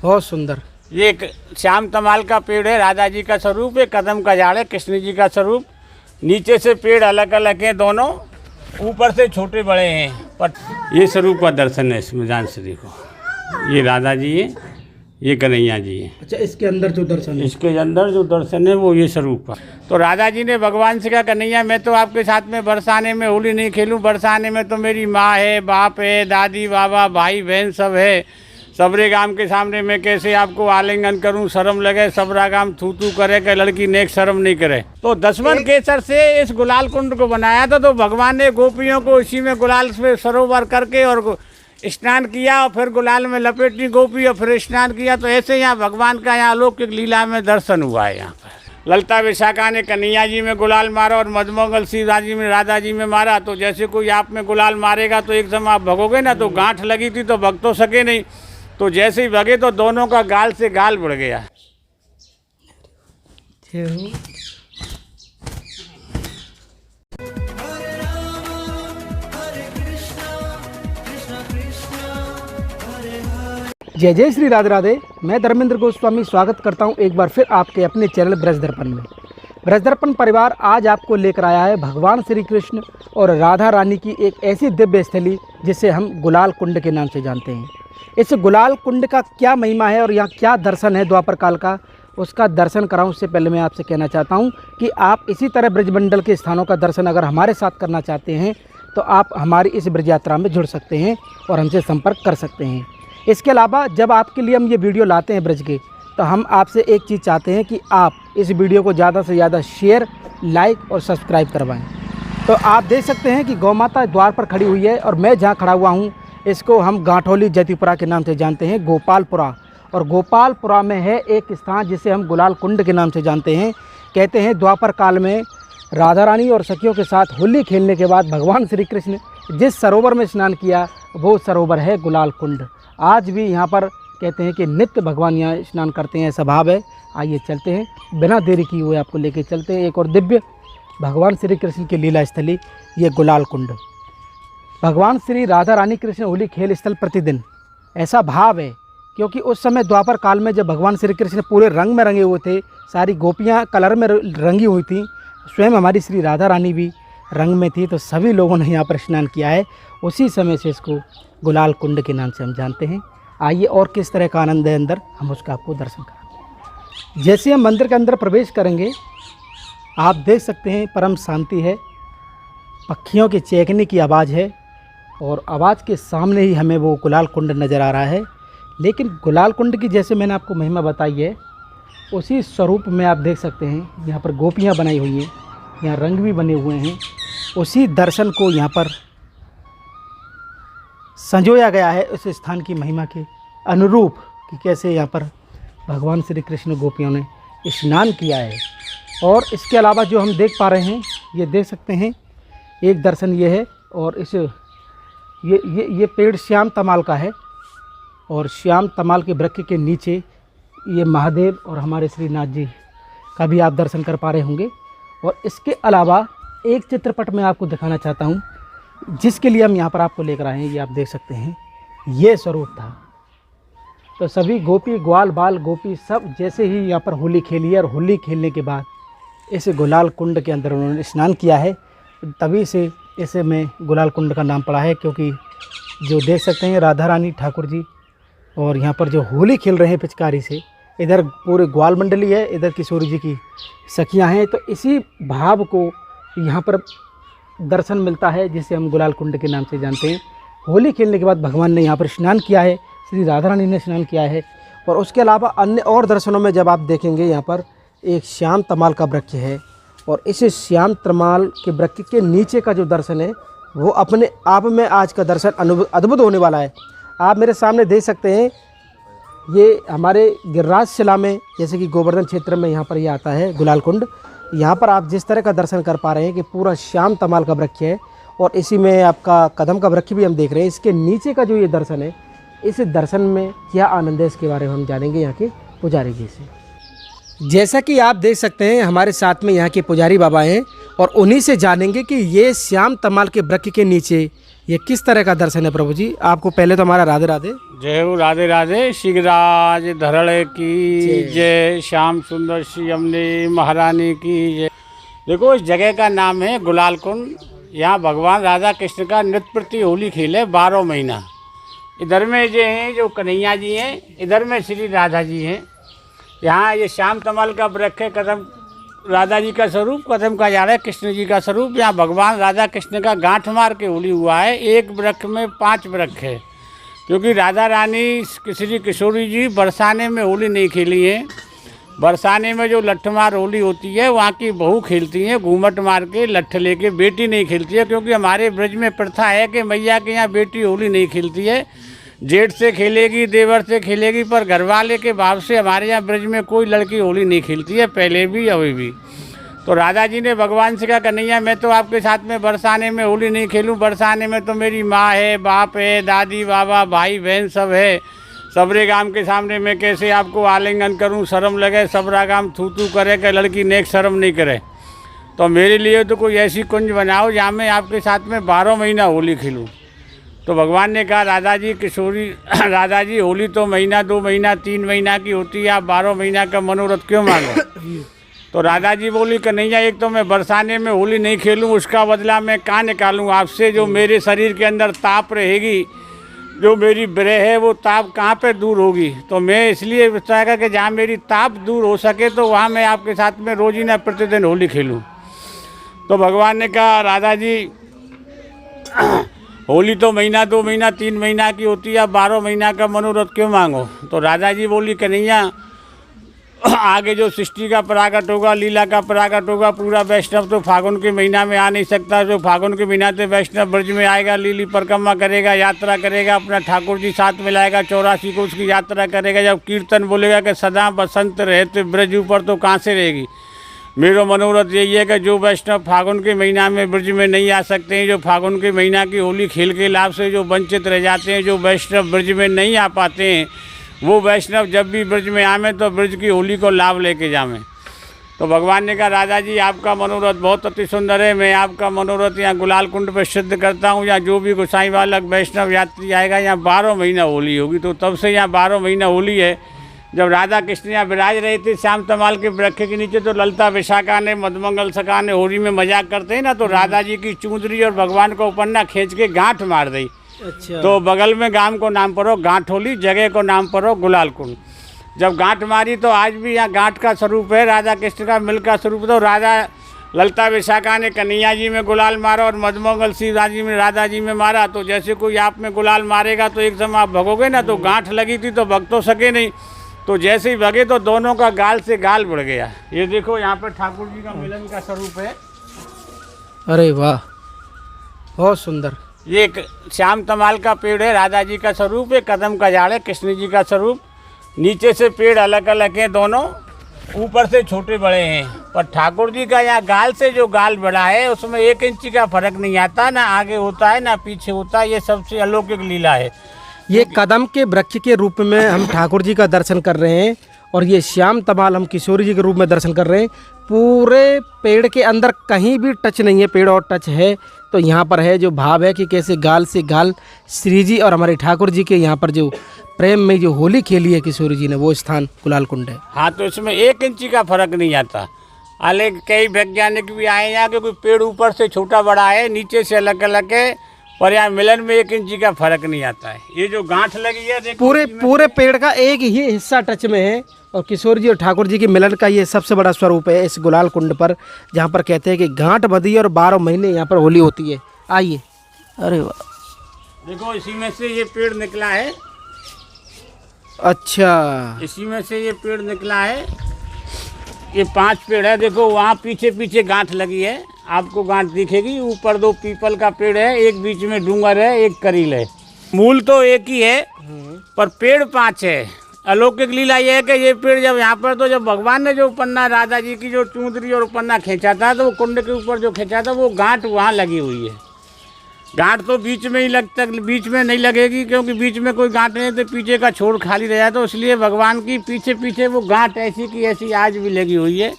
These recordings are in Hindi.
बहुत सुंदर। ये एक श्याम तमाल का पेड़ है, राधा जी का स्वरूप है, कदम का झाड़ है, कृष्ण जी का स्वरूप। नीचे से पेड़ अलग अलग हैं दोनों, ऊपर से छोटे बड़े हैं, पर ये स्वरूप का दर्शन है इसमें जान से देखो। ये राधा जी है, ये कन्हैया जी है। अच्छा, इसके अंदर जो दर्शन है, इसके अंदर जो दर्शन है वो ये स्वरूप है। तो राधा जी ने भगवान से कहा, कन्हैया मैं तो आपके साथ में बरसाने में होली नहीं खेलूं, बरसाने में तो मेरी माँ है, बाप है, दादी बाबा भाई बहन सब है, सबरे गाम के सामने मैं कैसे आपको आलिंगन करूं, शर्म लगे, सबरा गाम थू थू करे कि लड़की नेक शर्म नहीं करे। तो दसवन केसर से इस गुलाल कुंड को बनाया था। तो भगवान ने गोपियों को इसी में गुलाल से सरोवर करके और स्नान किया, और फिर गुलाल में लपेटी गोपी और फिर स्नान किया। तो ऐसे यहाँ भगवान का यहाँ अलौकिक लीला में दर्शन हुआ है। यहाँ पर ललता विशाखा ने कन्हैया जी में गुलाल मारा और मधुमंगल शिवराज जी में राधा जी में मारा। तो जैसे कोई आप में गुलाल मारेगा तो एकदम आप भगोगे ना, तो गांठ लगी थी तो भग तो सके नहीं, तो जैसे ही भगे तो दोनों का गाल से गाल बढ़ गया। जय जय श्री राधे राधे। मैं धर्मेंद्र गोस्वामी स्वागत करता हूं एक बार फिर आपके अपने चैनल ब्रज दर्पण में। ब्रज दर्पण परिवार आज आपको लेकर आया है भगवान श्री कृष्ण और राधा रानी की एक ऐसी दिव्य स्थली जिसे हम गुलाल कुंड के नाम से जानते हैं। इस गुलाल कुंड का क्या महिमा है और यहाँ क्या दर्शन है द्वापर काल का, उसका दर्शन कराऊं उससे पहले मैं आपसे कहना चाहता हूं कि आप इसी तरह ब्रजमंडल के स्थानों का दर्शन अगर हमारे साथ करना चाहते हैं तो आप हमारी इस ब्रज यात्रा में जुड़ सकते हैं और हमसे संपर्क कर सकते हैं। इसके अलावा जब आपके लिए हम ये वीडियो लाते हैं ब्रज के, तो हम आपसे एक चीज़ चाहते हैं कि आप इस वीडियो को ज़्यादा से ज़्यादा शेयर, लाइक और सब्सक्राइब करवाएं। तो आप देख सकते हैं कि गौ माता द्वार पर खड़ी हुई है और मैं जहाँ खड़ा हुआ हूँ इसको हम गांठौली जतिपुरा के नाम से जानते हैं, गोपालपुरा। और गोपालपुरा में है एक स्थान जिसे हम गुलाल कुंड के नाम से जानते हैं। कहते हैं द्वापर काल में राधा रानी और सखियों के साथ होली खेलने के बाद भगवान श्री कृष्ण जिस सरोवर में स्नान किया वो सरोवर है गुलाल कुंड। आज भी यहाँ पर कहते हैं कि नित्य भगवान यहाँ स्नान करते हैं, ऐसा भाव है। आइए चलते हैं, बिना देरी किए हुए आपको लेके चलते हैं एक और दिव्य भगवान श्री कृष्ण की लीला स्थली, ये गुलाल कुंड। भगवान श्री राधा रानी कृष्ण होली खेल स्थल प्रतिदिन, ऐसा भाव है क्योंकि उस समय द्वापर काल में जब भगवान श्री कृष्ण पूरे रंग में रंगे हुए थे, सारी गोपियाँ कलर में रंगी हुई थी, स्वयं हमारी श्री राधा रानी भी रंग में थी, तो सभी लोगों ने यहाँ पर स्नान किया है। उसी समय से इसको गुलाल कुंड के नाम से हम जानते हैं। आइए और किस तरह का आनंद है अंदर, हम उसका आपको दर्शन कराएंगे। जैसे हम मंदिर के अंदर प्रवेश करेंगे आप देख सकते हैं परम शांति है, पक्षियों के चहकने की आवाज़ है और आवाज़ के सामने ही हमें वो गुलाल कुंड नज़र आ रहा है। लेकिन गुलाल कुंड की जैसे मैंने आपको महिमा बताई है उसी स्वरूप में आप देख सकते हैं यहाँ पर गोपियाँ बनाई हुई हैं, यहाँ रंग भी बने हुए हैं। उसी दर्शन को यहाँ पर संजोया गया है उस स्थान की महिमा के अनुरूप कि कैसे यहाँ पर भगवान श्री कृष्ण गोपियों ने स्नान किया है। और इसके अलावा जो हम देख पा रहे हैं, ये देख सकते हैं एक दर्शन ये है, और इस ये पेड़ श्याम तमाल का है और श्याम तमाल के वृक्ष के नीचे ये महादेव और हमारे श्रीनाथ जी का भी आप दर्शन कर पा रहे होंगे। और इसके अलावा एक चित्रपट मैं आपको दिखाना चाहता हूँ जिसके लिए हम यहाँ पर आपको लेकर आए हैं। ये आप देख सकते हैं, ये स्वरूप था। तो सभी गोपी ग्वाल बाल गोपी सब जैसे ही यहाँ पर होली खेली है और होली खेलने के बाद इस गुलाल कुंड के अंदर उन्होंने स्नान किया है, तभी से इसे में गुलाल कुंड का नाम पड़ा है। क्योंकि जो देख सकते हैं राधा रानी ठाकुर जी और यहाँ पर जो होली खेल रहे हैं पिचकारी से, इधर पूरे ग्वाल मंडली है, इधर किशोरी जी की सखियाँ हैं। तो इसी भाव को यहाँ पर दर्शन मिलता है जिसे हम गुलाल कुंड के नाम से जानते हैं। होली खेलने के बाद भगवान ने यहाँ पर स्नान किया है, श्री राधा रानी ने स्नान किया है। और उसके अलावा अन्य और दर्शनों में जब आप देखेंगे यहाँ पर एक श्याम तमाल का वृक्ष है और इस श्याम तमाल के वृक्ष के नीचे का जो दर्शन है वो अपने आप में आज का दर्शन अद्भुत होने वाला है। आप मेरे सामने देख सकते हैं, ये हमारे गिरिराज शिला में जैसे कि गोवर्धन क्षेत्र में यहाँ पर ये आता है गुलाल कुंड। यहाँ पर आप जिस तरह का दर्शन कर पा रहे हैं कि पूरा श्याम तमाल का वृक्ष है और इसी में आपका कदम का वृक्ष भी हम देख रहे हैं। इसके नीचे का जो ये दर्शन है, इस दर्शन में क्या आनंद है इसके बारे में हम जानेंगे यहाँ के पुजारी जी से। जैसा कि आप देख सकते हैं हमारे साथ में यहाँ के पुजारी बाबा हैं और उन्हीं से जानेंगे कि ये श्याम तमाल के वृक्ष के नीचे ये किस तरह का दर्शन है प्रभु जी? आपको पहले तो हमारा राधे राधे। जय हो राधे राधे। शिवराज धरड़ की जय, श्याम सुंदर श्री अम्बे महारानी की जय। देखो इस जगह का नाम है गुलाल कुंड। यहाँ भगवान राधा कृष्ण का नृत्य प्रति होली खेले 12 महीना। इधर में जो हैं जो कन्हैया जी हैं, इधर में श्री राधा जी हैं। यहाँ ये श्याम तमल का वृक्ष है, कदम राधा जी का स्वरूप, कदम का जा रहा है कृष्ण जी का स्वरूप। यहाँ भगवान राधा कृष्ण का गांठ मार के होली हुआ है। एक वृक्ष में 5 वृक्ष है, क्योंकि राधा रानी श्री किशोरी जी बरसाने में होली नहीं खेली है। बरसाने में जो लट्ठमार होली होती है वहाँ की बहू खेलती हैं, घूमट मार के लट्ठ लेके। बेटी नहीं खेलती है, क्योंकि हमारे ब्रज में प्रथा है कि मैया के यहाँ बेटी होली नहीं खेलती है। जेठ से खेलेगी, देवर से खेलेगी, पर घरवाले के भाव से हमारे यहाँ ब्रज में कोई लड़की होली नहीं खेलती है, पहले भी अभी भी। तो राधा जी ने भगवान से कहा, कन्हैया मैं तो आपके साथ में बरसाने में होली नहीं खेलूं। बरसाने में तो मेरी माँ है, बाप है, दादी बाबा भाई बहन सब है। सबरे गांव के सामने मैं कैसे आपको आलिंगन करूं, शर्म लगे, सबरा गांव थू थू करे कि लड़की नेक शर्म नहीं करे। तो मेरे लिए तो कोई ऐसी कुंज बनाओ जहाँ मैं आपके साथ में 12 महीना होली खेलूँ। तो भगवान ने कहा, राधा जी किशोरी राधा जी होली तो महीना 2 महीना 3 महीना की होती है, आप 12 महीना का मनोरथ क्यों मांगो? तो राधा जी बोली, कन्हैया एक तो मैं बरसाने में होली नहीं खेलूं, उसका बदला मैं कहाँ निकालूं आपसे? जो मेरे शरीर के अंदर ताप रहेगी, जो मेरी ब्रह है, वो ताप कहाँ पे दूर होगी? तो मैं इसलिए चाहेगा कि जहाँ मेरी ताप दूर हो सके तो वहाँ मैं आपके साथ में रोजीना प्रतिदिन होली खेलूँ। तो भगवान ने कहा, राधा जी होली तो महीना 2 महीना 3 महीना की होती है, आप 12 महीना का मनोरथ क्यों मांगो? तो राधा जी बोली, कन्हैया आगे जो सृष्टि का प्रागट होगा, लीला का प्रागट होगा, पूरा वैष्णव तो फागुन के महीना में आ नहीं सकता। जो फागुन के महीना से वैष्णव ब्रज में आएगा, लीली परिक्रमा करेगा, यात्रा करेगा, अपना ठाकुर जी साथ मिलाएगा, 84 को उसकी यात्रा करेगा। जब कीर्तन बोलेगा कि सदा बसंत रहते ब्रज ऊपर, तो कहाँ से रहेगी? मेरा मनोरथ यही है कि जो वैष्णव फागुन के महीना में ब्रज में नहीं आ सकते हैं, जो फागुन के महीना की होली खेल के लाभ से जो वंचित रह जाते हैं, जो वैष्णव ब्रज में नहीं आ पाते हैं, वो वैष्णव जब भी ब्रज में आवे तो ब्रज की होली को लाभ लेके जावें। तो भगवान ने कहा, राधा जी आपका मनोरथ बहुत अति सुंदर है, मैं आपका मनोरथ यहाँ गुलाल कुंड पर सिद्ध करता हूँ। यहाँ जो भी गोसाई बालक वैष्णव यात्री आएगा, यहाँ 12 महीना होली होगी। तो तब से यहाँ 12 महीना होली है। जब राधा कृष्ण यहाँ विराज रहे थे श्याम तमाल के वृक्ष के नीचे, तो ललता विशाखा ने, मधुमंगल सखा ने होली में मजाक करते हैं ना, तो राधा जी की चूंदरी और भगवान को पन्ना खींच के गांठ मार दी। अच्छा। तो बगल में गांव को नाम पड़ो गांठ होली, जगह को नाम पड़ो गुलाल कुंड। जब गांठ मारी तो आज भी यहाँ गांठ का स्वरूप है, राधा कृष्ण का मिल का स्वरूप। तो राधा ललता विशाखा ने कन्हैया जी में गुलाल मारा और मधुमंगल शिवराज जी में राधा जी में मारा। तो जैसे कोई आप में गुलाल मारेगा तो एकदम आप भगोगे ना, तो गांठ लगी थी तो भग तो सके नहीं। तो जैसे ही भगे तो दोनों का गाल से गाल बढ़ गया। ये देखो यहाँ पर ठाकुर जी का मिलन का स्वरूप है। अरे वाह, बहुत सुंदर। ये एक श्याम तमाल का पेड़ है, राधा जी का स्वरूप है। कदम का झाड़ है, कृष्ण जी का स्वरूप। नीचे से पेड़ अलग अलग हैं दोनों, ऊपर से छोटे बड़े हैं। पर ठाकुर जी का यहाँ गाल से जो गाल बड़ा है, उसमें 1 इंच का फर्क नहीं आता, ना आगे होता है ना पीछे होता है। ये सबसे अलौकिक लीला है। ये कदम के वृक्ष के रूप में हम ठाकुर जी का दर्शन कर रहे हैं, और ये श्याम तमाल हम किशोरी जी के रूप में दर्शन कर रहे हैं। पूरे पेड़ के अंदर कहीं भी टच नहीं है, पेड़ और टच है। तो यहाँ पर है जो भाव है कि कैसे गाल से गाल श्री जी और हमारे ठाकुर जी के यहाँ पर जो प्रेम में जो होली खेली है किशोरी जी ने, वो स्थान गुलाल कुंड है। हाँ, तो इसमें 1 इंच का फर्क नहीं आता। अलग कई वैज्ञानिक भी आए यहाँ, क्योंकि पेड़ ऊपर से छोटा बड़ा है, नीचे से अलग अलग है, पर यहाँ मिलन में 1 इंच का फर्क नहीं आता है। ये जो गांठ लगी है देखो, पूरे पेड़ का एक ही हिस्सा टच में है। और किशोर जी और ठाकुर जी के मिलन का ये सबसे बड़ा स्वरूप है इस गुलाल कुंड पर, जहाँ पर कहते हैं कि गांठ बंधी और 12 महीने यहाँ पर होली होती है। आइए। अरे वाह, देखो इसी में से ये पेड़ निकला है। अच्छा, इसी में से ये पेड़ निकला है। ये 5 पेड़ है। देखो वहाँ पीछे पीछे गांठ लगी है, आपको गांठ दिखेगी। ऊपर 2 पीपल का पेड़ है, एक बीच में डूंगर है, एक करील है। मूल तो एक ही है, पर पेड़ 5 है। अलौकिक लीला ये है कि ये पेड़ जब यहाँ पर, तो जब भगवान ने जो पन्ना राधा जी की जो चूंदरी और पन्ना खींचा था, तो वो कुंड के ऊपर जो खींचा था, वो गांठ वहाँ लगी हुई है। गांठ तो बीच में ही बीच में नहीं लगेगी, क्योंकि बीच में कोई गांठ नहीं, तो पीछे का छोर खाली रह जाए। तो इसलिए भगवान की पीछे पीछे वो गांठ ऐसी की ऐसी आज भी लगी हुई है।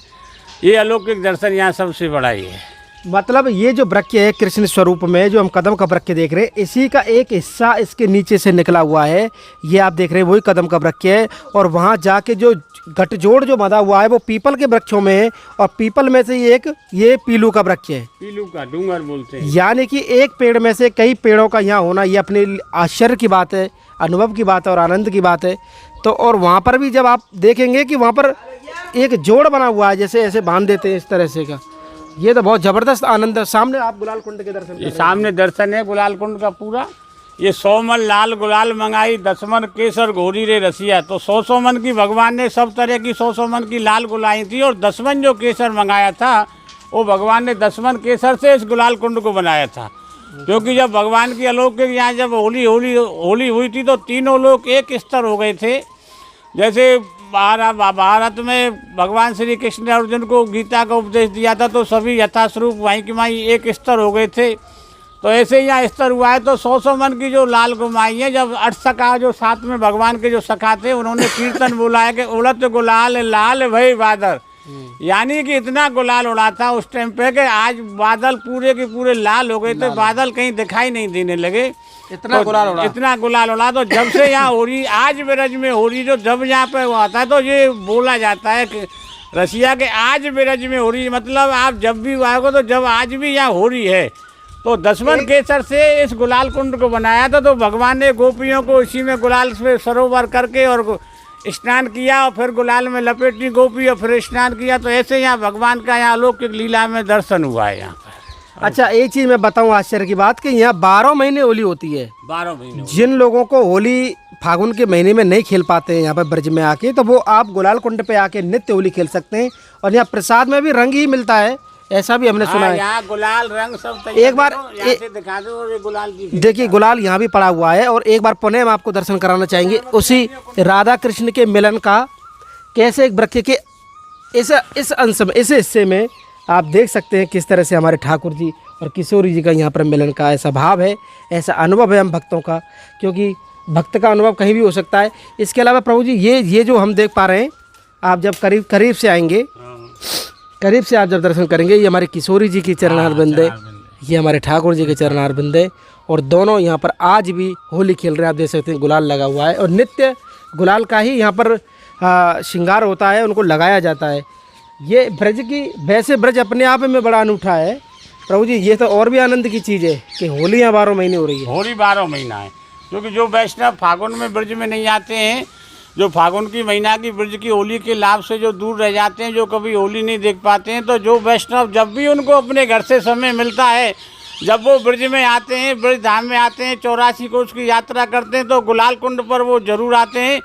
ये अलौकिक दर्शन यहाँ सबसे बड़ा ही है। मतलब ये जो वृक्ष है कृष्ण स्वरूप में जो हम कदम का वृक्ष देख रहे हैं, इसी का एक हिस्सा इसके नीचे से निकला हुआ है। ये आप देख रहे हैं वही कदम का वृक्ष है, और वहाँ जाके जो गठजोड़ जो बंधा हुआ है वो पीपल के वृक्षों में है, और पीपल में से ये पीलू का वृक्ष है, पीलू का डूंगर बोलते हैं। यानी कि एक पेड़ में से कई पेड़ों का यहाँ होना ये अपने आश्चर्य की बात है, अनुभव की बात है और आनंद की बात है। तो और वहाँ पर भी जब आप देखेंगे कि वहाँ पर एक जोड़ बना हुआ है, जैसे ऐसे बांध देते हैं इस तरह से का, ये तो बहुत ज़बरदस्त आनंद है। सामने आप गुलाल कुंड के दर्शन, ये सामने दर्शन है गुलाल कुंड का पूरा। ये 100 मन लाल गुलाल मंगाई, 10 मन केसर घोरी रे रसिया। तो 100 मन की भगवान ने सब तरह की 100 मन की लाल गुलाई थी, और 10 मन जो केसर मंगाया था वो भगवान ने 10 मन केसर से इस गुलाल कुंड को बनाया था। क्योंकि जब भगवान की अलौकिक यहाँ जब होली हुई थी तो तीनों लोग एक स्तर हो गए थे। जैसे भारत में भगवान श्री कृष्ण ने अर्जुन को गीता का उपदेश दिया था तो सभी यथास्वरूप वहीं की वहीं एक स्तर हो गए थे। तो ऐसे ही यहाँ स्तर हुआ है। तो 100 मन की जो लाल गुमाई है, जब 8 सखा जो साथ में भगवान के जो सखा थे उन्होंने कीर्तन बोला है कि उड़त गुलाल लाल भई बादल, यानी कि इतना गुलाल उड़ा था उस टाइम पे कि आज बादल पूरे के पूरे लाल हो गए थे, बादल कहीं दिखाई नहीं देने लगे, इतना गुलाल उड़ा, इतना गुलाल उड़ा। तो जब से यहाँ होली आज ब्रज में होली जो जब यहाँ पे वो आता है तो ये बोला जाता है कि रसिया के आज ब्रज में होली, मतलब आप जब भी आओगे तो जब आज भी यहाँ होली है। तो 10 मन केसर से इस गुलाल कुंड को बनाया था। तो भगवान ने गोपियों को इसी में गुलाल से सरोवर करके और स्नान किया, और फिर गुलाल में लपेटी गोपी और फिर स्नान किया। तो ऐसे यहाँ भगवान का यहाँ अलौकिक लीला में दर्शन हुआ है यहाँ पर। अच्छा एक चीज़ मैं बताऊं आश्चर्य की बात कि यहाँ 12 महीने होली होती है। 12 महीने। जिन लोगों को होली फागुन के महीने में नहीं खेल पाते हैं यहाँ पर ब्रज में आके, तो वो आप गुलाल कुंड पे आके नित्य होली खेल सकते हैं। और यहाँ प्रसाद में भी रंग ही मिलता है, ऐसा भी हमने सुना है। यहाँ गुलाल रंग सब एक बार दिखा दो, ये गुलाल की देखिए गुलाल यहाँ भी पड़ा हुआ है। और एक बार पुनः हम आपको दर्शन कराना चाहेंगे उसी राधा कृष्ण के मिलन का, कैसे एक वृक्ष के इस अंश में, इस हिस्से में आप देख सकते हैं किस तरह से हमारे ठाकुर जी और किशोरी जी का यहाँ पर मिलन का ऐसा भाव है, ऐसा अनुभव है हम भक्तों का, क्योंकि भक्त का अनुभव कहीं भी हो सकता है। इसके अलावा प्रभु जी ये जो हम देख पा रहे हैं, आप जब करीब से आएंगे, करीब से आप जब दर्शन करेंगे, ये हमारे किशोरी जी की चरणारविंद है, ये हमारे ठाकुर जी के चरणारविंद है, और दोनों यहाँ पर आज भी होली खेल रहे हैं। आप देख सकते हैं गुलाल लगा हुआ है, और नित्य गुलाल का ही यहाँ पर श्रृंगार होता है, उनको लगाया जाता है। ये ब्रज की, वैसे ब्रज अपने आप में बड़ा अनूठा है प्रभु जी। ये तो और भी आनंद की चीज़ है कि होली यहाँ 12 महीने हो रही है। होली 12 महीना है, क्योंकि जो वैष्णव फागुन में ब्रज में नहीं आते हैं, जो फागुन की महीना की ब्रज की होली के लाभ से जो दूर रह जाते हैं, जो कभी होली नहीं देख पाते हैं, तो जो वैष्णव जब भी उनको अपने घर से समय मिलता है, जब वो ब्रज में आते हैं, ब्रज धाम में आते हैं, 84 कोस की यात्रा करते हैं, तो गुलाल कुंड पर वो जरूर आते हैं।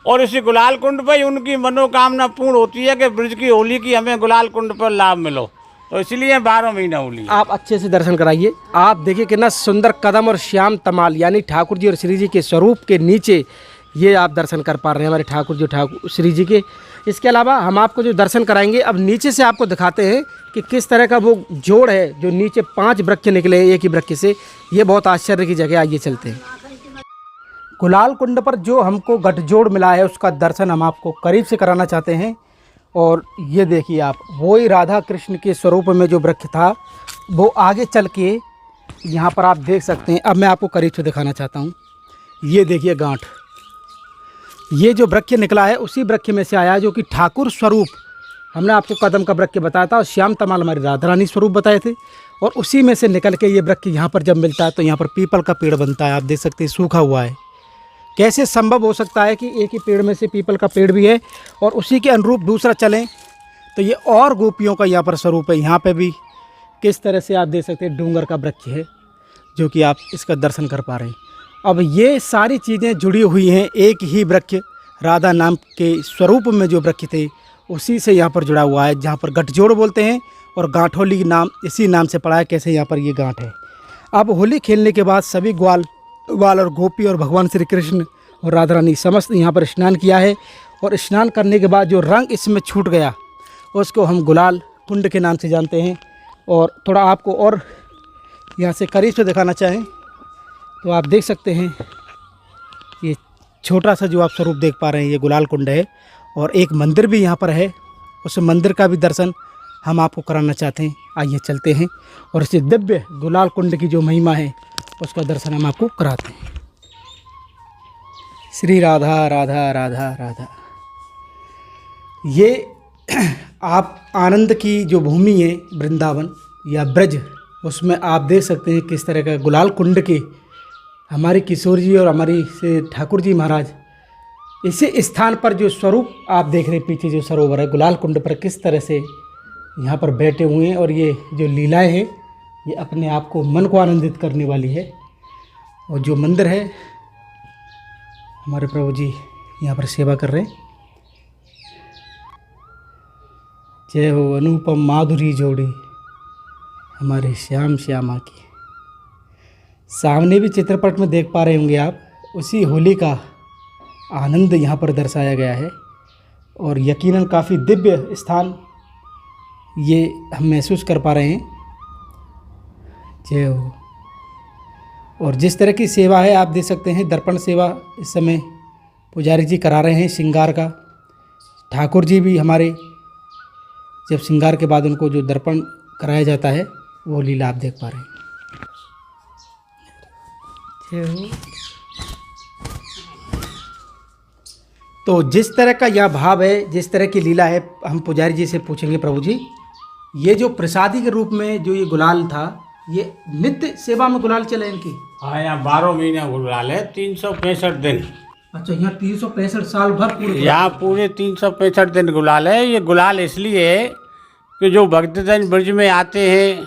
और इसी गुलाल कुंड पर ही उनकी मनोकामना पूर्ण होती है कि ब्रज की होली की हमें गुलाल कुंड पर लाभ मिलो। तो इसलिए 12 महीना होली। आप अच्छे से दर्शन कराइए। आप देखिए कितना सुंदर कदम और श्याम तमाल, यानी ठाकुर जी और श्री जी के स्वरूप के नीचे ये आप दर्शन कर पा रहे हैं हमारे ठाकुर श्री जी के। इसके अलावा हम आपको जो दर्शन कराएंगे, अब नीचे से आपको दिखाते हैं कि किस तरह का वो जोड़ है, जो नीचे 5 वृक्ष निकले हैं एक ही वृक्ष से। ये बहुत आश्चर्य की जगह, आइए चलते हैं। गुलाल कुंड पर जो हमको गठजोड़ मिला है उसका दर्शन हम आपको करीब से कराना चाहते हैं। और ये देखिए आप, वही राधा कृष्ण के स्वरूप में जो वृक्ष था वो आगे चल के यहाँ पर आप देख सकते हैं। अब मैं आपको करीब से दिखाना चाहता हूँ। ये देखिए गांठ, ये जो वृक्ष निकला है उसी वृक्ष में से आया है, जो कि ठाकुर स्वरूप हमने आपको कदम का वृक्ष बताया था और श्याम तमाल हमारी राधा रानी स्वरूप बताए थे। और उसी में से निकल के ये वृक्ष यहाँ पर जब मिलता है तो यहाँ पर पीपल का पेड़ बनता है। आप देख सकते हैं सूखा हुआ है। कैसे संभव हो सकता है कि एक ही पेड़ में से पीपल का पेड़ भी है और उसी के अनुरूप दूसरा चलें? तो ये और गोपियों का यहाँ पर स्वरूप है। यहाँ पे भी किस तरह से आप देख सकते हैं डूंगर का वृक्ष है, जो कि आप इसका दर्शन कर पा रहे हैं। अब ये सारी चीज़ें जुड़ी हुई हैं एक ही वृक्ष, राधा नाम के स्वरूप में जो वृक्ष थे उसी से यहाँ पर जुड़ा हुआ है, जहाँ पर गठजोड़ बोलते हैं और गांठोली नाम इसी नाम से पड़ा है। कैसे यहाँ पर ये गांठ है। अब होली खेलने के बाद सभी ग्वाल और गोपी और भगवान श्री कृष्ण और राधा रानी समस्त यहाँ पर स्नान किया है। और स्नान करने के बाद जो रंग इसमें छूट गया उसको हम गुलाल कुंड के नाम से जानते हैं। और थोड़ा आपको और यहाँ से करीब से दिखाना चाहें तो आप देख सकते हैं, ये छोटा सा जो आप स्वरूप देख पा रहे हैं ये गुलाल कुंड है। और एक मंदिर भी यहाँ पर है, उस मंदिर का भी दर्शन हम आपको कराना चाहते हैं। आइए चलते हैं और इस दिव्य गुलाल कुंड की जो महिमा है उसका दर्शन हम आपको कराते हैं। श्री राधा राधा राधा राधा। ये आप आनंद की जो भूमि है वृंदावन या ब्रज, उसमें आप देख सकते हैं किस तरह का गुलाल कुंड के हमारे किशोर जी और हमारी से ठाकुर जी महाराज इसी स्थान पर जो स्वरूप आप देख रहे हैं, पीछे जो सरोवर है गुलाल कुंड पर, किस तरह से यहाँ पर बैठे हुए हैं। और ये जो लीलाएं हैं ये अपने आप को मन को आनंदित करने वाली है। और जो मंदिर है हमारे प्रभु जी यहाँ पर सेवा कर रहे हैं। जय हो अनुपम माधुरी जोड़ी हमारे श्याम श्यामा की। सामने भी चित्रपट में देख पा रहे होंगे आप, उसी होली का आनंद यहाँ पर दर्शाया गया है। और यकीनन काफ़ी दिव्य स्थान ये हम महसूस कर पा रहे हैं। जय हो। और जिस तरह की सेवा है आप देख सकते हैं, दर्पण सेवा इस समय पुजारी जी करा रहे हैं श्रृंगार का। ठाकुर जी भी हमारे जब श्रृंगार के बाद उनको जो दर्पण कराया जाता है वो लीला आप देख पा रहे हैं। तो जिस तरह का यह भाव है, जिस तरह की लीला है, हम पुजारी जी से पूछेंगे प्रभु जी, ये जो प्रसादी के रूप में जो ये गुलाल था, ये नित्य सेवा में गुलाल चले इनकी? हाँ, यहाँ 12 महीना गुलाल है, 365 दिन। अच्छा, यहाँ 365 साल भर पूरे यहाँ पूरे 365 दिन गुलाल है। ये गुलाल इसलिए है कि जो भक्तजन ब्रज में आते हैं,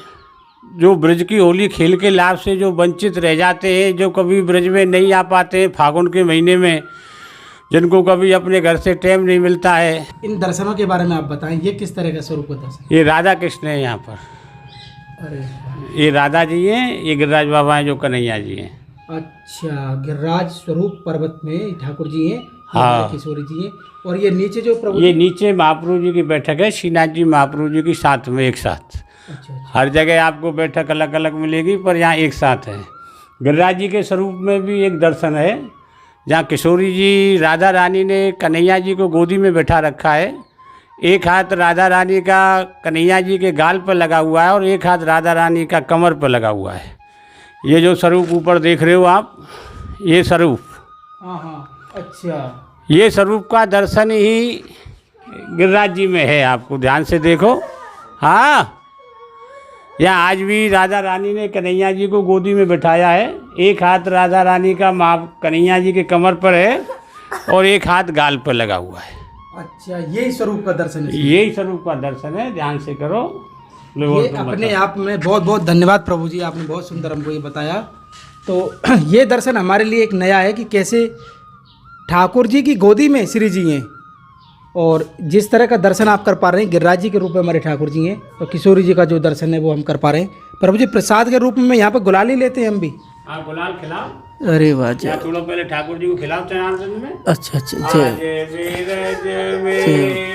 जो ब्रज की होली खेल के लाभ से जो वंचित रह जाते हैं, जो कभी ब्रज में नहीं आ पाते हैं फागुन के महीने में, जिनको कभी अपने घर से टाइम नहीं मिलता है। इन दर्शनों के बारे में आप बताएं, ये किस तरह का स्वरूप का दर्शन? ये राधा कृष्ण है यहाँ पर। अरे ये राधा जी हैं, ये गिरिराज बाबा हैं जो कन्हैया जी हैं। अच्छा, गिरिराज स्वरूप पर्वत में ठाकुर जी हैं, हाँ, किशोरी जी हैं। और ये नीचे जो प्रभु, ये नीचे महाप्रभु जी की बैठक है, श्रीनाथ जी महाप्रभु जी की साथ में एक साथ। अच्छा, हर जगह आपको बैठक अलग अलग मिलेगी, पर यहाँ एक साथ है। गिरिराज जी के स्वरूप में भी एक दर्शन है, जहाँ किशोरी जी राधा रानी ने कन्हैया जी को गोदी में बैठा रखा है। एक हाथ राधा रानी का कन्हैया जी के गाल पर लगा हुआ है और एक हाथ राधा रानी का कमर पर लगा हुआ है। ये जो स्वरूप ऊपर देख रहे हो आप, ये स्वरूप, हाँ, अच्छा, ये स्वरूप का दर्शन ही गिरिराज जी में है। आपको ध्यान से देखो। हाँ, यहाँ आज भी राधा रानी ने कन्हैया जी को गोदी में बिठाया है। एक हाथ राधा रानी का माँ कन्हैया जी के कमर पर है और एक हाथ गाल पर लगा हुआ है। अच्छा, यही स्वरूप का दर्शन है? यही स्वरूप का दर्शन है, ध्यान से करो। ये अपने आप में बहुत बहुत धन्यवाद प्रभु जी, आपने बहुत सुंदर हमको ये बताया। तो ये दर्शन हमारे लिए एक नया है कि कैसे ठाकुर जी की गोदी में श्री जी हैं, और जिस तरह का दर्शन आप कर पा रहे हैं गिरिराज जी के रूप में हमारे ठाकुर जी हैं, और किशोरी जी का जो दर्शन है वो हम कर पा रहे हैं। प्रभु जी, प्रसाद के रूप में यहाँ पर गुलाल ही लेते हैं हम भी? हाँ, गुलाल खिलाओ। अरे वाह, थोड़ा पहले ठाकुर जी को खिलाओ चरणार्चन में। अच्छा,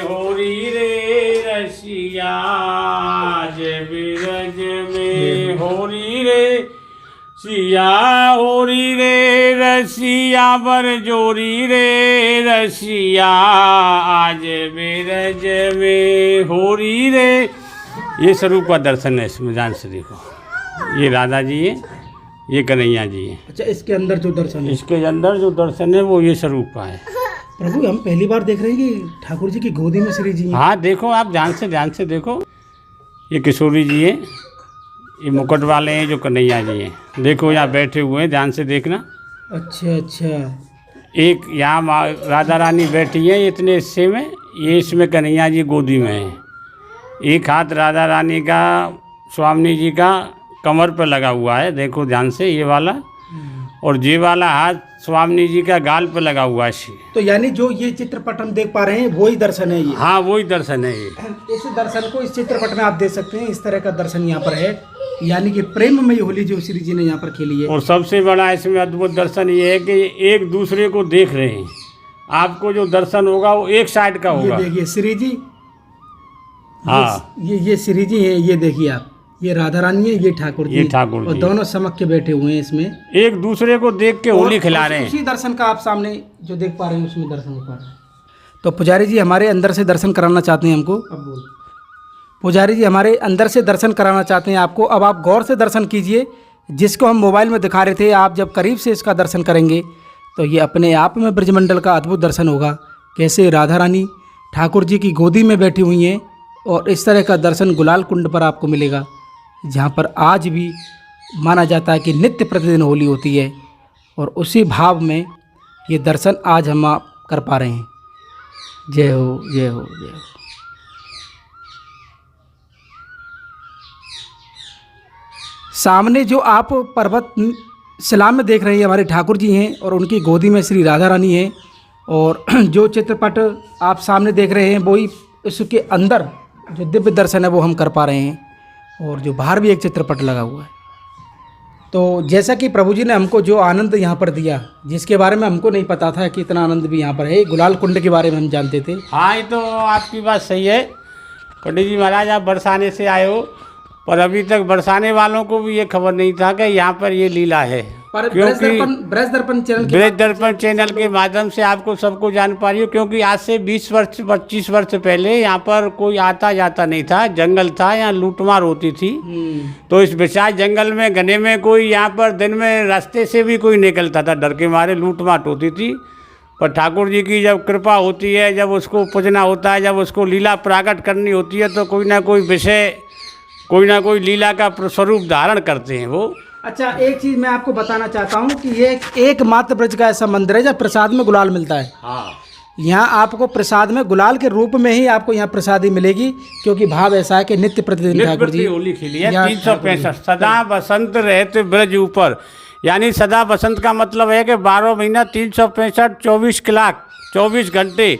होरी रे रसिया, जय बिरज में होरी रे सिया, होरी रे रसिया बर जोरी रे रसिया, आज बिरज में होरी रे। ये स्वरूप का दर्शन है इसमें, ध्यान से देखो। ये राधा जी है, ये कन्हैया जी है। अच्छा, इसके अंदर जो दर्शन है, इसके अंदर जो दर्शन है वो ये स्वरूप का है। प्रभु, हम पहली बार देख रहे हैं कि ठाकुर जी की गोदी में श्री जी हैं। हाँ, देखो आप ध्यान से देखो। ये किशोरी जी है, ये मुकुट वाले हैं जो कन्हैया जी हैं। देखो यहाँ बैठे हुए हैं, ध्यान से देखना। अच्छा, एक यहाँ राधा रानी बैठी है इतने हिस्से में, ये इसमें कन्हैया जी गोदी में है। एक हाथ राधा रानी का स्वामी जी का कमर पर लगा हुआ है, देखो ध्यान से, ये वाला, और ये वाला हाथ स्वामी जी का गाल पर लगा हुआ है। तो यानी जो ये चित्रपट हम देख पा रहे हैं वही दर्शन है ये? हाँ, वही दर्शन है ये। इस दर्शन को इस चित्रपट में आप देख सकते हैं, इस तरह का दर्शन यहाँ पर है, यानी कि प्रेम में होली जो श्री जी ने यहाँ पर खेली है। और सबसे बड़ा इसमें अद्भुत दर्शन ये है कि एक दूसरे को देख रहे हैं। आपको जो दर्शन होगा वो एक साइड का होगा। ये देखिए श्री जी, हाँ, ये श्री जी है, ये देखिए आप, ये राधा रानी है, ये ठाकुर जी, और दोनों समक के बैठे हुए हैं इसमें, एक दूसरे को देख के होली खिला रहे हैं। उसी दर्शन का आप सामने जो देख पा रहे हैं उसमें दर्शन हो पा रहे हैं। तो पुजारी जी हमारे अंदर से दर्शन कराना चाहते हैं हमको। अब बोल पुजारी जी हमारे अंदर से दर्शन कराना चाहते हैं आपको। अब आप गौर से दर्शन कीजिए, जिसको हम मोबाइल में दिखा रहे थे, आप जब करीब से इसका दर्शन करेंगे तो ये अपने आप में ब्रजमंडल का अद्भुत दर्शन होगा। कैसे राधा रानी ठाकुर जी की गोदी में बैठी हुई हैं और इस तरह का दर्शन गुलाल कुंड पर आपको मिलेगा, जहाँ पर आज भी माना जाता है कि नित्य प्रतिदिन होली होती है। और उसी भाव में ये दर्शन आज हम आप कर पा रहे हैं। जय हो, जय हो, जय हो। सामने जो आप पर्वत शिला में देख रहे हैं हमारे ठाकुर जी हैं और उनकी गोदी में श्री राधा रानी है। और जो चित्रपट आप सामने देख रहे हैं वही उसके अंदर जो दिव्य दर्शन है वो हम कर पा रहे हैं। और जो बाहर भी एक चित्रपट लगा हुआ है। तो जैसा कि प्रभु जी ने हमको जो आनंद यहाँ पर दिया, जिसके बारे में हमको नहीं पता था कि इतना आनंद भी यहाँ पर है, गुलाल कुंड के बारे में हम जानते थे। हाँ, ये तो आपकी बात सही है पंडित जी महाराज, आप बरसाने से आए हो, पर अभी तक बरसाने वालों को भी ये खबर नहीं था कि यहाँ पर ये लीला है। पर क्योंकि ब्रज दर्पण चैनल के माध्यम से आपको सबको जान पा रही हो, क्योंकि आज से 20 वर्ष 25 वर्ष पहले यहाँ पर कोई आता जाता नहीं था, जंगल था, यहाँ लूटमार होती थी। तो इस विशाल जंगल में घने में कोई यहाँ पर दिन में रास्ते से भी कोई निकलता था, डर के मारे लूटमाट होती थी। पर ठाकुर जी की जब कृपा होती है, जब उसको पूजना होता है, जब उसको लीला प्राकट करनी होती है, तो कोई ना कोई विषय, कोई ना कोई लीला का स्वरूप धारण करते हैं वो। अच्छा, एक चीज़ मैं आपको बताना चाहता हूँ कि ये एकमात्र ब्रज का ऐसा मंदिर है जहाँ प्रसाद में गुलाल मिलता है। हाँ, यहाँ आपको प्रसाद में गुलाल के रूप में ही आपको यहाँ प्रसादी मिलेगी, क्योंकि भाव ऐसा है कि नित्य प्रतिदिन ठाकुर जी होली खेली है। 365 सदा बसंत रहते ब्रज ऊपर, यानी सदा बसंत का मतलब है कि 12 महीना 365 24 घंटे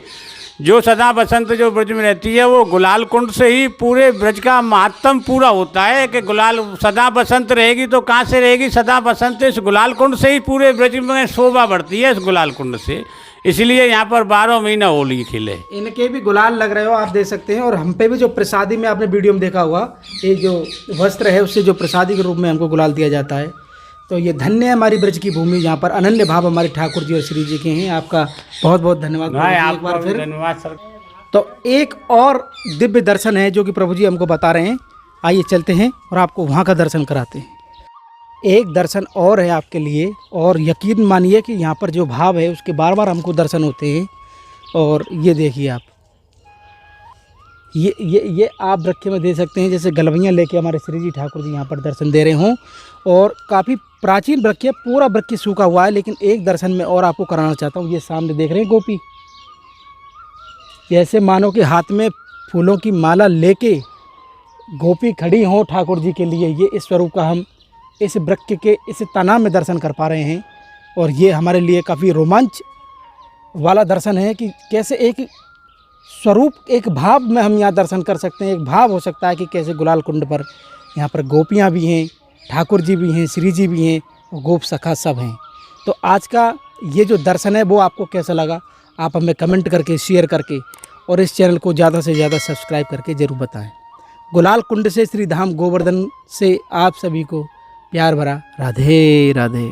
जो सदा बसंत जो ब्रज में रहती है, वो गुलाल कुंड से ही पूरे ब्रज का महात्म पूरा होता है। कि गुलाल सदा बसंत रहेगी तो कहाँ से रहेगी, सदा बसंत इस गुलाल कुंड से ही पूरे ब्रज में शोभा बढ़ती है, इस गुलाल कुंड से। इसलिए यहाँ पर 12 महीना होली खिले। इनके भी गुलाल लग रहे हो, आप देख सकते हैं। और हम पे भी जो प्रसादी में आपने वीडियो में देखा हुआ, ये जो वस्त्र है उससे जो प्रसादी के रूप में हमको गुलाल दिया जाता है। तो ये धन्य है हमारी ब्रज की भूमि, जहाँ पर अनन्य भाव हमारे ठाकुर जी और श्री जी के हैं। आपका बहुत बहुत धन्यवाद एक बार फिर। धन्यवाद सर। तो एक और दिव्य दर्शन है जो कि प्रभु जी हमको बता रहे हैं, आइए चलते हैं और आपको वहाँ का दर्शन कराते हैं। एक दर्शन और है आपके लिए, और यकीन मानिए कि यहाँ पर जो भाव है उसके बार बार हमको दर्शन होते हैं। और ये देखिए आप, ये आप वृक्ष में दे सकते हैं, जैसे गलवैयाँ लेके हमारे श्री जी ठाकुर जी यहाँ पर दर्शन दे रहे हों। और काफ़ी प्राचीन वृक्ष है, पूरा वृक्ष सूखा हुआ है, लेकिन एक दर्शन में और आपको कराना चाहता हूँ। ये सामने देख रहे हैं गोपी, जैसे मानो कि हाथ में फूलों की माला लेके गोपी खड़ी हों ठाकुर जी के लिए। ये इस स्वरूप का हम इस वृक्ष के इस तना में दर्शन कर पा रहे हैं। और ये हमारे लिए काफ़ी रोमांच वाला दर्शन है कि कैसे एक स्वरूप, एक भाव में हम यहाँ दर्शन कर सकते हैं। एक भाव हो सकता है कि कैसे गुलाल कुंड पर यहाँ पर गोपियाँ भी हैं, ठाकुर जी भी हैं, श्री जी भी हैं और गोप सखा सब हैं। तो आज का ये जो दर्शन है वो आपको कैसा लगा, आप हमें कमेंट करके, शेयर करके और इस चैनल को ज़्यादा से ज़्यादा सब्सक्राइब करके ज़रूर बताएं। गुलाल कुंड से श्री धाम गोवर्धन से आप सभी को प्यार भरा राधे राधे।